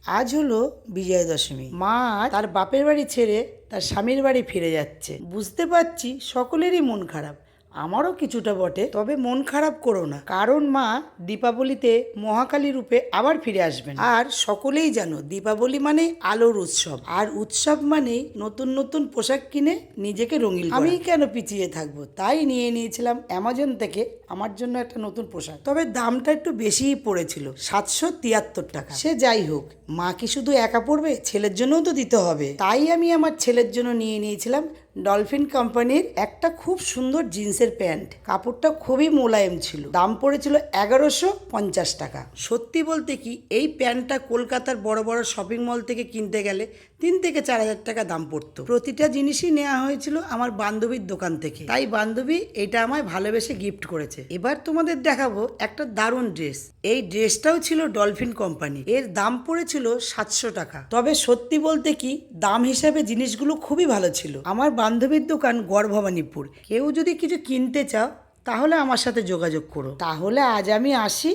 আজ হলো বিজয়া দশমী। মা তার বাপের বাড়ি ছেড়ে তার স্বামীর বাড়ি ফিরে যাচ্ছে। বুঝতে পারছি সকলেরই মন খারাপ, আমারও কিছুটা বটে। তবে মন খারাপ করো না, কারণ মা দীপাবলিতে মহাকালী রূপে আবার ফিরে আসবেন। আর সকলেই জানো দীপাবলি মানে আলোর উৎসব, আর উৎসব মানেই নতুন নতুন পোশাক কিনে নিজেকে রঙিন করা। আমি কেন পিছিয়ে থাকবো, তাই নিয়ে নিয়েছিলাম অ্যামাজন থেকে আমার জন্য একটা নতুন পোশাক। তবে দামটা একটু বেশিই পড়েছিল, 773 টাকা। সে যাই হোক, মা কি শুধু একা পড়বে, ছেলের জন্যও তো দিতে হবে। তাই আমি আমার ছেলের জন্য নিয়ে নিয়েছিলাম ডলফিন কোম্পানির একটা খুব সুন্দর জিন্সের প্যান্ট। কাপড়টা খুবই মোলায়েম ছিল, দাম পড়েছিল 1150 টাকা। সত্যি বলতে কি, এই প্যান্টটা কলকাতার বড় বড় শপিং মল থেকে কিনতে গেলে 3 থেকে 4 হাজার টাকা দাম পড়তো। প্রতিটা জিনিসই নেওয়া হয়েছিল আমার বান্ধবীর দোকান থেকে, তাই বান্ধবী এটা আমায় ভালোবেসে গিফট করেছে। এবার তোমাদের দেখাবো একটা দারুণ ড্রেস। এই ড্রেসটাও ছিল ডলফিন কোম্পানি, এর দাম পড়েছিল 700 টাকা। তবে সত্যি বলতে কি, দাম হিসাবে জিনিসগুলো খুবই ভালো ছিল। আমার বান্ধবীর দোকান গড়ভবানীপুর। কেউ যদি কিছু কিনতে চাও তাহলে আমার সাথে যোগাযোগ করো। তাহলে আজ আমি আসি।